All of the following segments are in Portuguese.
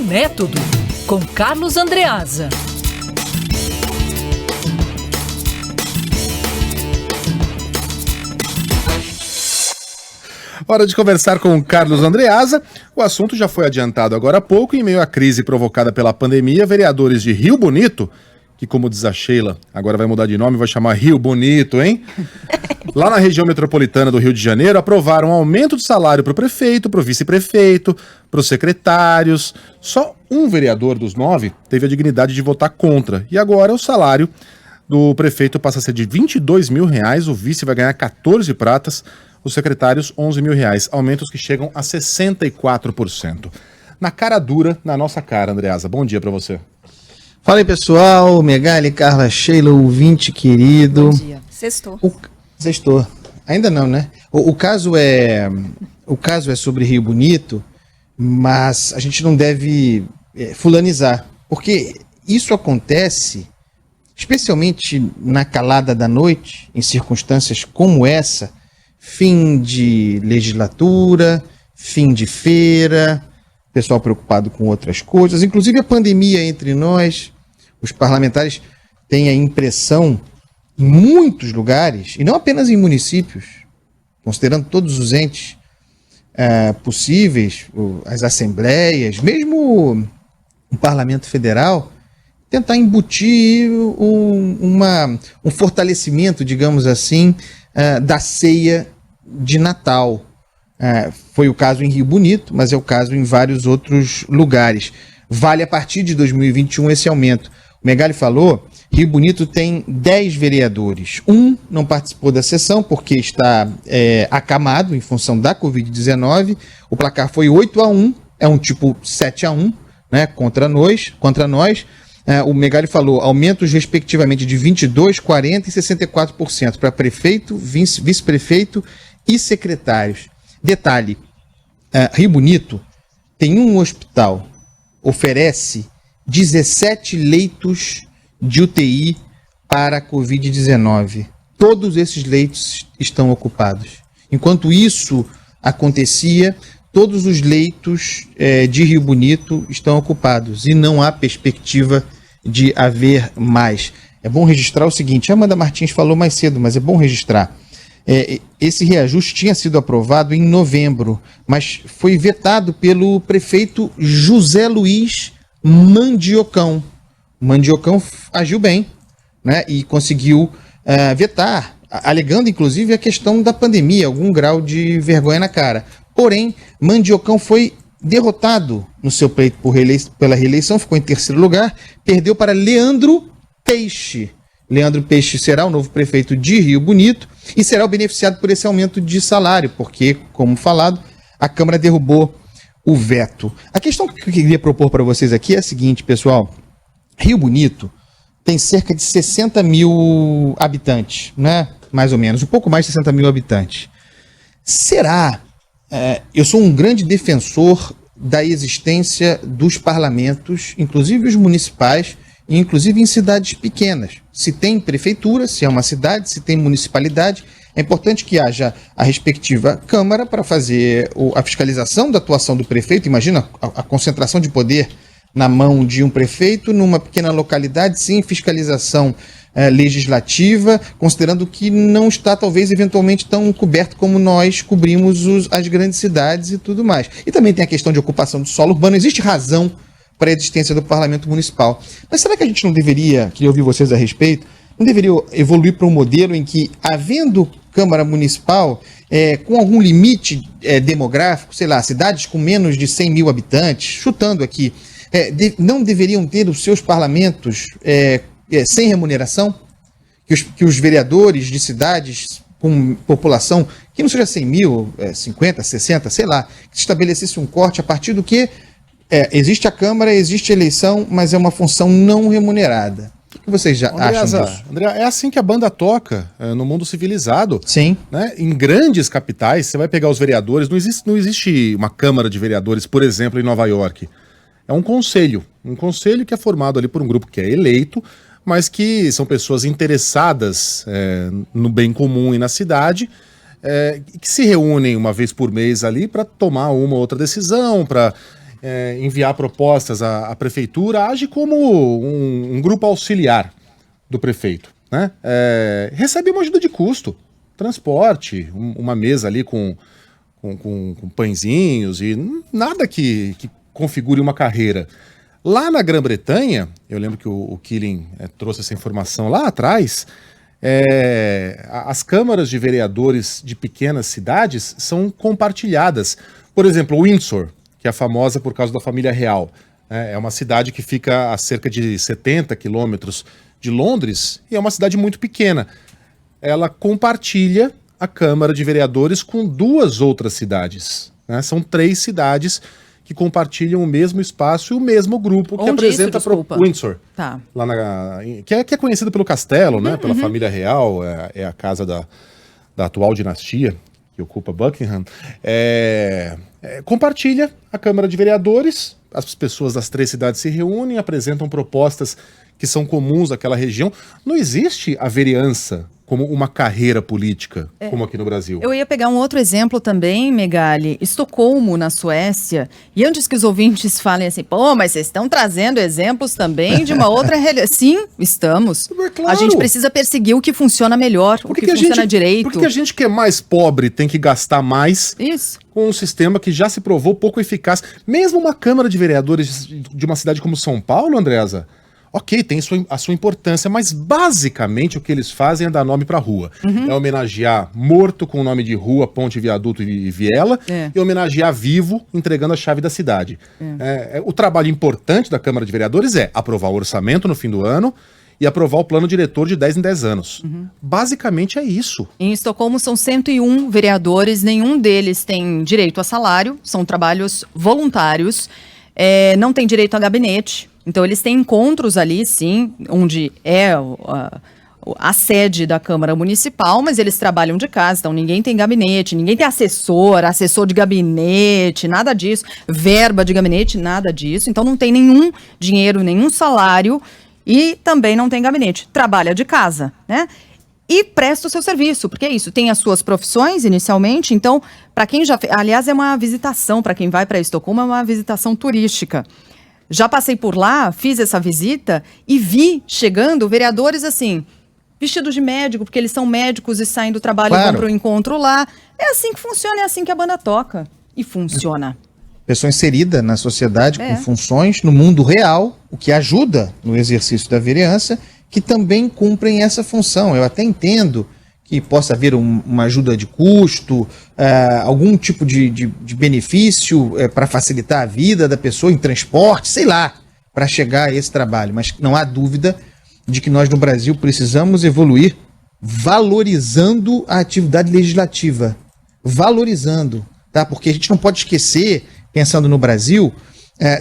Método, com Carlos Andreasa. Hora de conversar com o Carlos Andreasa. O assunto já foi adiantado agora há pouco. Em meio à crise provocada pela pandemia, vereadores de Rio Bonito, que, como diz a Sheila, agora vai mudar de nome, vai chamar Rio Bonito, hein? Lá na região metropolitana do Rio de Janeiro, aprovaram um aumento de salário para o prefeito, para o vice-prefeito, para os secretários. Só um vereador dos 9 teve a dignidade de votar contra. E agora o salário do prefeito passa a ser de R$22 mil, o vice vai ganhar 14 pratas, os secretários R$11 mil, aumentos que chegam a 64%. Na cara dura, na nossa cara, Andreasa. Bom dia para você. Fala aí, pessoal, Megali, Carla, Sheila, ouvinte querido. Bom dia. Sextou. Sextou. Ainda não, né? O caso é sobre Rio Bonito, mas a gente não deve fulanizar, porque isso acontece especialmente na calada da noite, em circunstâncias como essa, fim de legislatura, fim de feira, pessoal preocupado com outras coisas, inclusive a pandemia entre nós. Os parlamentares têm a impressão, em muitos lugares, e não apenas em municípios, considerando todos os entes possíveis, as assembleias, mesmo o Parlamento Federal, tentar embutir um fortalecimento, digamos assim, da ceia de Natal. Foi o caso em Rio Bonito, mas é o caso em vários outros lugares. Vale a partir de 2021 esse aumento. O Megali falou, Rio Bonito tem 10 vereadores. Um não participou da sessão porque está acamado em função da Covid-19. O placar foi 8-1, é um tipo 7-1, né, contra nós. O Megali falou aumentos respectivamente de 22%, 40% e 64% para prefeito, vice-prefeito e secretários. Detalhe, Rio Bonito tem um hospital, oferece 17 leitos de UTI para a Covid-19. Todos esses leitos estão ocupados. Enquanto isso acontecia, todos os leitos de Rio Bonito estão ocupados e não há perspectiva de haver mais. É bom registrar o seguinte, a Amanda Martins falou mais cedo, mas é bom registrar. Esse reajuste tinha sido aprovado em novembro, mas foi vetado pelo prefeito José Luiz Mandiocão. Mandiocão agiu bem, né, e conseguiu vetar, alegando inclusive a questão da pandemia, algum grau de vergonha na cara. Porém, Mandiocão foi derrotado no seu pleito pela reeleição, ficou em terceiro lugar, perdeu para Leandro Peixe. Leandro Peixe será o novo prefeito de Rio Bonito e será o beneficiado por esse aumento de salário, porque, como falado, a Câmara derrubou o veto. A questão que eu queria propor para vocês aqui é a seguinte, pessoal. Rio Bonito tem cerca de 60 mil habitantes, né? Mais ou menos, um pouco mais de 60 mil habitantes. Será? Eu sou um grande defensor da existência dos parlamentos, inclusive os municipais, inclusive em cidades pequenas. Se tem prefeitura, se é uma cidade, se tem municipalidade, é importante que haja a respectiva Câmara para fazer a fiscalização da atuação do prefeito. Imagina a concentração de poder na mão de um prefeito numa pequena localidade, sem fiscalização legislativa, considerando que não está, talvez, eventualmente tão coberto como nós cobrimos as grandes cidades e tudo mais. E também tem a questão de ocupação do solo urbano. Existe razão para a existência do parlamento municipal. Mas será que a gente não deveria, queria ouvir vocês a respeito, não deveria evoluir para um modelo em que, havendo Câmara Municipal, com algum limite demográfico, sei lá, cidades com menos de 100 mil habitantes, chutando aqui, não deveriam ter os seus parlamentos sem remuneração? Que os vereadores de cidades com população que não seja 100 mil, 50, 60, sei lá, que estabelecesse um corte a partir do que existe a Câmara, existe a eleição, mas é uma função não remunerada. O que vocês já acham disso? André, é assim que a banda toca no mundo civilizado. Sim. Né? Em grandes capitais, você vai pegar os vereadores, não existe uma Câmara de Vereadores, por exemplo, em Nova York. É um conselho que é formado ali por um grupo que é eleito, mas que são pessoas interessadas no bem comum e na cidade, que se reúnem uma vez por mês ali para tomar uma ou outra decisão, enviar propostas à prefeitura, age como um grupo auxiliar do prefeito, né? Recebe uma ajuda de custo, transporte, uma mesa ali com pãezinhos e nada que configure uma carreira. Lá na Grã-Bretanha, eu lembro que o Killing trouxe essa informação lá atrás, as câmaras de vereadores de pequenas cidades são compartilhadas. Por exemplo, Windsor, que é famosa por causa da família real. É uma cidade que fica a cerca de 70 quilômetros de Londres e é uma cidade muito pequena. Ela compartilha a Câmara de Vereadores com 2 outras cidades, né? São 3 cidades que compartilham o mesmo espaço e o mesmo grupo que apresenta Windsor. Tá. Lá que é conhecido pelo castelo, né? Pela família real, é a casa da atual dinastia que ocupa Buckingham. Compartilha a Câmara de Vereadores, as pessoas das 3 cidades se reúnem, apresentam propostas que são comuns àquela região. Não existe a vereança como uma carreira política, como aqui no Brasil. Eu ia pegar um outro exemplo também, Megali, Estocolmo, na Suécia, e antes que os ouvintes falem assim, pô, mas vocês estão trazendo exemplos também de uma outra realidade. Sim, estamos. Claro. A gente precisa perseguir o que funciona melhor, o que funciona direito. Porque a gente que é mais pobre tem que gastar mais Isso. com um sistema que já se provou pouco eficaz. Mesmo uma Câmara de Vereadores de uma cidade como São Paulo, Andreasa, ok, tem a sua importância, mas basicamente o que eles fazem é dar nome pra rua. É homenagear morto com o nome de rua, ponte, viaduto e viela, e homenagear vivo entregando a chave da cidade. O trabalho importante da Câmara de Vereadores é aprovar o orçamento no fim do ano e aprovar o plano diretor de 10 em 10 anos. Basicamente é isso. Em Estocolmo são 101 vereadores, nenhum deles tem direito a salário, são trabalhos voluntários, não tem direito a gabinete. Então, eles têm encontros ali, sim, onde é a sede da Câmara Municipal, mas eles trabalham de casa, então ninguém tem gabinete, ninguém tem assessor de gabinete, nada disso, verba de gabinete, nada disso. Então, não tem nenhum dinheiro, nenhum salário e também não tem gabinete. Trabalha de casa, né? E presta o seu serviço, porque é isso, tem as suas profissões inicialmente, então, para quem já fez, aliás, é uma visitação, para quem vai para Estocolmo, é uma visitação turística. Já passei por lá, fiz essa visita e vi chegando vereadores assim, vestidos de médico, porque eles são médicos e saem do trabalho e vão para o encontro lá. É assim que funciona, é assim que a banda toca. E funciona. Pessoa inserida na sociedade com funções no mundo real, o que ajuda no exercício da vereança, que também cumprem essa função. Eu até entendo que possa haver uma ajuda de custo, algum tipo de benefício para facilitar a vida da pessoa em transporte, sei lá, para chegar a esse trabalho. Mas não há dúvida de que nós no Brasil precisamos evoluir valorizando a atividade legislativa. Valorizando, tá? Porque a gente não pode esquecer, pensando no Brasil,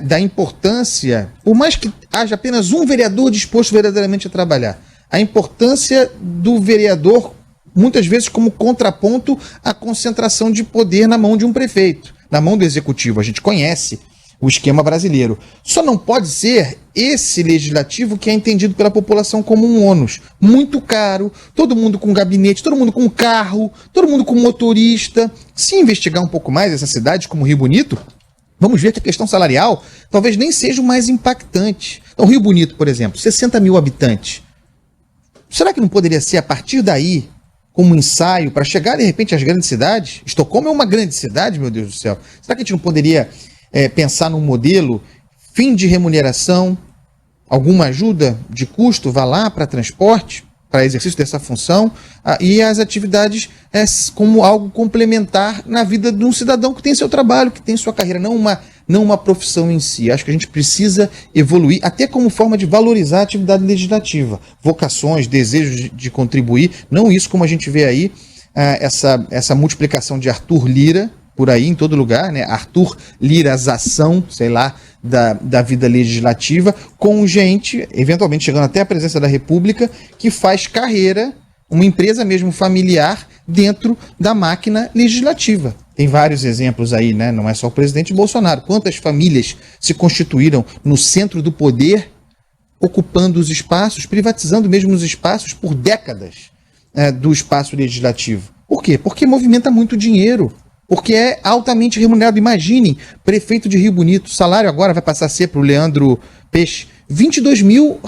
da importância, por mais que haja apenas um vereador disposto verdadeiramente a trabalhar, a importância do vereador muitas vezes como contraponto à concentração de poder na mão de um prefeito, na mão do executivo. A gente conhece o esquema brasileiro. Só não pode ser esse legislativo que é entendido pela população como um ônus. Muito caro, todo mundo com gabinete, todo mundo com carro, todo mundo com motorista. Se investigar um pouco mais essas cidades como Rio Bonito, vamos ver que a questão salarial talvez nem seja o mais impactante. Então, Rio Bonito, por exemplo, 60 mil habitantes. Será que não poderia ser a partir daí como ensaio para chegar, de repente, às grandes cidades? Estocolmo é uma grande cidade, meu Deus do céu. Será que a gente não poderia pensar num modelo, fim de remuneração, alguma ajuda de custo, vá lá para transporte, para exercício dessa função, e as atividades como algo complementar na vida de um cidadão que tem seu trabalho, que tem sua carreira, não uma profissão em si. Acho que a gente precisa evoluir, até como forma de valorizar a atividade legislativa. Vocações, desejos de contribuir, não isso como a gente vê aí, essa multiplicação de Arthur Lira, por aí em todo lugar, né? Arthur Lirazação, sei lá, da vida legislativa, com gente, eventualmente chegando até a presença da República, que faz carreira, uma empresa mesmo familiar, dentro da máquina legislativa. Tem vários exemplos aí, né? Não é só o presidente Bolsonaro. Quantas famílias se constituíram no centro do poder, ocupando os espaços, privatizando mesmo os espaços por décadas do espaço legislativo. Por quê? Porque movimenta muito dinheiro. porque é altamente remunerado. Imaginem, prefeito de Rio Bonito, o salário agora vai passar a ser para o Leandro Peixe, R$22 mil.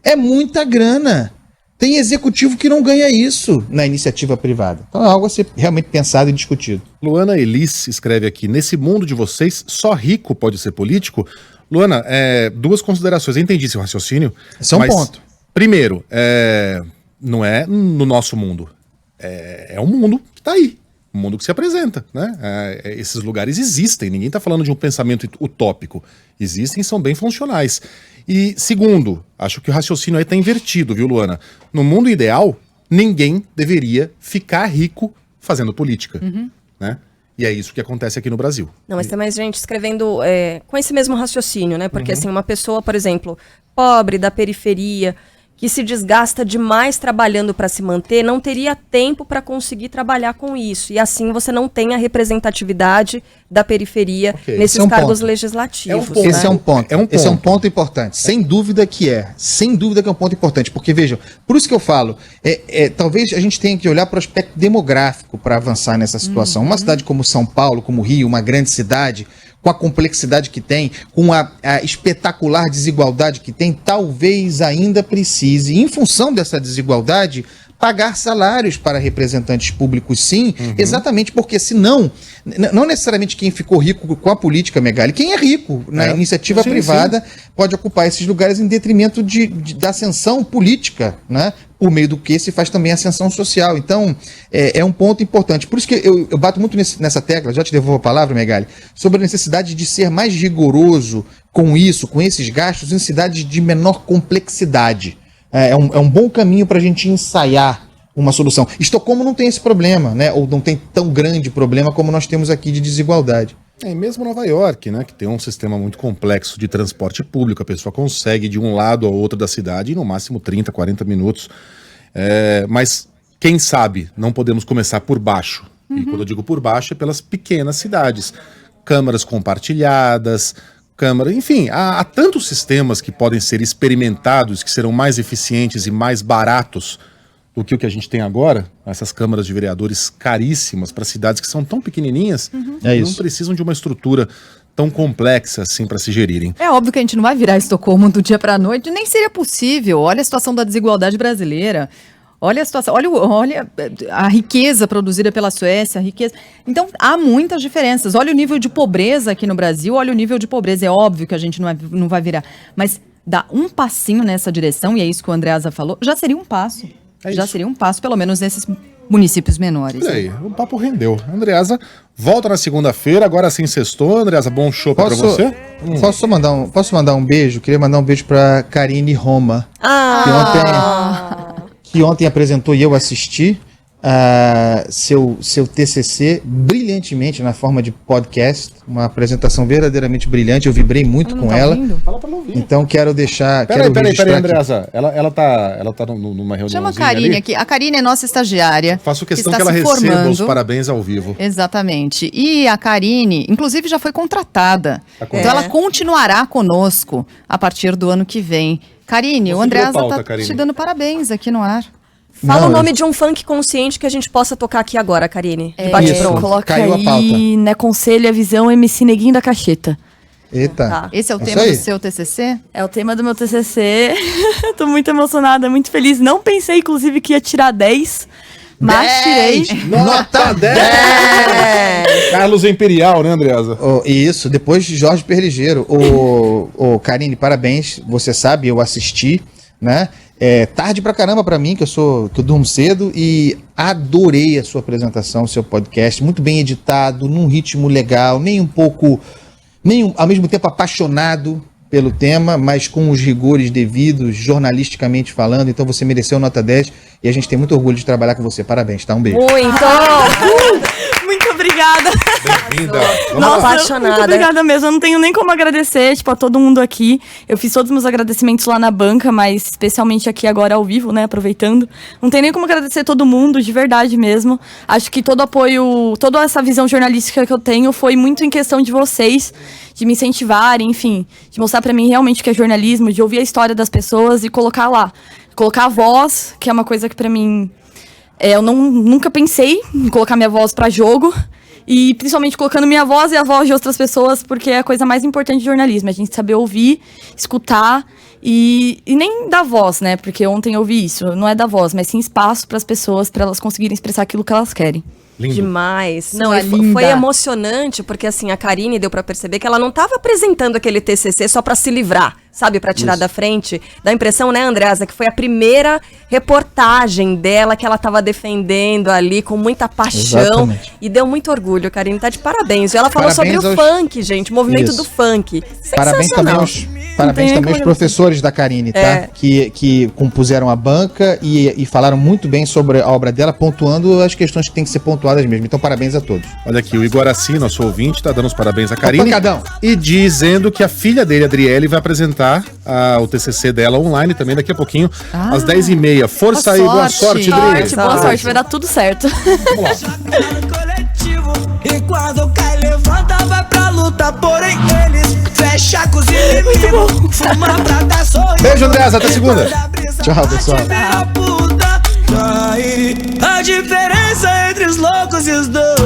É muita grana. Tem executivo que não ganha isso na iniciativa privada. Então é algo a ser realmente pensado e discutido. Luana Elis escreve aqui, nesse mundo de vocês, só rico pode ser político? Luana, duas considerações. Eu entendi seu raciocínio. Esse é um ponto. Primeiro, não é no nosso mundo. É um mundo que está aí. Um mundo que se apresenta, né? Esses lugares existem. Ninguém está falando de um pensamento utópico. Existem e são bem funcionais. E segundo, acho que o raciocínio aí está invertido, viu, Luana? No mundo ideal, ninguém deveria ficar rico fazendo política, né? E é isso que acontece aqui no Brasil. Não, mas tem mais gente escrevendo com esse mesmo raciocínio, né? Porque assim, uma pessoa, por exemplo, pobre, da periferia, que se desgasta demais trabalhando para se manter, não teria tempo para conseguir trabalhar com isso. E assim você não tem a representatividade da periferia nesses cargos legislativos. Esse é um ponto. Esse é um ponto importante. Sem dúvida que é. Sem dúvida que é um ponto importante. Porque, vejam, por isso que eu falo, talvez a gente tenha que olhar para o aspecto demográfico para avançar nessa situação. Uma cidade como São Paulo, como Rio, uma grande cidade, com a complexidade que tem, com a espetacular desigualdade que tem, talvez ainda precise, em função dessa desigualdade, pagar salários para representantes públicos, sim, exatamente porque senão, não necessariamente quem ficou rico com a política, Megali, quem é rico na iniciativa privada pode ocupar esses lugares em detrimento da ascensão política, né? Por meio do que se faz também a ascensão social. Então, é um ponto importante. Por isso que eu bato muito nessa tecla, já te devolvo a palavra, Megali, sobre a necessidade de ser mais rigoroso com isso, com esses gastos, em cidades de menor complexidade. É um bom caminho para a gente ensaiar uma solução. Estocolmo não tem esse problema, né? Ou não tem tão grande problema como nós temos aqui de desigualdade. E mesmo Nova York, né, que tem um sistema muito complexo de transporte público, a pessoa consegue de um lado ao outro da cidade em no máximo 30, 40 minutos. Mas, quem sabe, não podemos começar por baixo. E quando eu digo por baixo, é pelas pequenas cidades. Câmaras compartilhadas, enfim, há tantos sistemas que podem ser experimentados, que serão mais eficientes e mais baratos do que o que a gente tem agora, essas câmaras de vereadores caríssimas para cidades que são tão pequenininhas, não precisam de uma estrutura tão complexa assim para se gerirem. É óbvio que a gente não vai virar Estocolmo do dia para a noite, nem seria possível. Olha a situação da desigualdade brasileira. Olha a situação, olha a riqueza produzida pela Suécia, a riqueza. Então, há muitas diferenças. Olha o nível de pobreza aqui no Brasil, olha o nível de pobreza. É óbvio que a gente não vai virar. Mas dar um passinho nessa direção, e é isso que o Andreasa falou, já seria um passo. Seria um passo, pelo menos nesses municípios menores. Olha aí, o papo rendeu. Andreasa volta na segunda-feira, agora sim sextou. Andreasa, bom show pra você. Posso mandar um beijo? Queria mandar um beijo pra Karine Roma. Que ontem apresentou e eu assisti seu TCC brilhantemente na forma de podcast, uma apresentação verdadeiramente brilhante, eu vibrei muito com ela. Fala pra ela ouvir. Então quero deixar... Peraí, Andreasa, ela tá numa reunião. Chama a Karine aqui. A Karine é nossa estagiária. Faço questão que ela receba os parabéns ao vivo. Exatamente. E a Karine, inclusive, já foi contratada. Então ela continuará conosco a partir do ano que vem. Karine, o Andreasa tá te dando parabéns aqui no ar. Fala o nome de um funk consciente que a gente possa tocar aqui agora, Karine. Coloca aí, né, Conselho, a Visão, MC Neguinho da Cacheta. Eita. Tá. Esse é o tema do seu TCC? É o tema do meu TCC. Tô muito emocionada, muito feliz. Não pensei, inclusive, que ia tirar 10, mas tirei. Nota 10! Carlos Imperial, né, Andreasa? Isso, depois de Jorge Perligeiro. Karine, parabéns. Você sabe, eu assisti, né? Tarde pra caramba pra mim, que eu durmo cedo, e adorei a sua apresentação, o seu podcast, muito bem editado, num ritmo legal, ao mesmo tempo apaixonado pelo tema, mas com os rigores devidos, jornalisticamente falando. Então você mereceu nota 10 e a gente tem muito orgulho de trabalhar com você. Parabéns, tá? Um beijo. Muito obrigada. Bem-vinda. Apaixonada. Muito obrigada mesmo. Eu não tenho nem como agradecer, a todo mundo aqui. Eu fiz todos os meus agradecimentos lá na banca, mas especialmente aqui agora ao vivo, né, aproveitando. Não tem nem como agradecer todo mundo, de verdade mesmo. Acho que todo apoio, toda essa visão jornalística que eu tenho foi muito em questão de vocês, de me incentivarem, enfim, de mostrar pra mim realmente o que é jornalismo, de ouvir a história das pessoas e colocar lá. Colocar a voz, que é uma coisa que pra mim eu nunca pensei em colocar minha voz pra jogo. E principalmente colocando minha voz e a voz de outras pessoas, porque é a coisa mais importante de jornalismo. A gente saber ouvir, escutar e nem dar voz, né? Porque ontem eu ouvi isso. Não é dar voz, mas sim espaço para as pessoas, para elas conseguirem expressar aquilo que elas querem. Lindo. Demais. Não, Sua linda. foi emocionante, porque assim, a Karine deu pra perceber que ela não tava apresentando aquele TCC só pra se livrar, sabe? Pra tirar da frente. Dá a impressão, né, Andreasa, que foi a primeira reportagem dela que ela tava defendendo ali com muita paixão. Exatamente. E deu muito orgulho, Karine, tá de parabéns. E ela falou Parabéns sobre o funk, gente, o movimento Isso. do funk. Parabéns também aos professores da Karine, tá? Que compuseram a banca e falaram muito bem sobre a obra dela, pontuando as questões que tem que ser pontuadas mesmo. Então, parabéns a todos. Olha aqui, o Iguaraci, nosso ouvinte, tá dando os parabéns a Karine. Pancadão. E dizendo que a filha dele, Adriele, vai apresentar o TCC dela online também daqui a pouquinho, às 10h30. Força aí, boa sorte, Adriele. Boa sorte, vai dar tudo certo. Vamos lá. E quando cai, levanta, vai pra luta. Porém, eles fecham com os inimigos. Fuma pra dar sorriso. Beijo, Andreasa, até segunda. Tchau, pessoal. A diferença entre os loucos e os dois.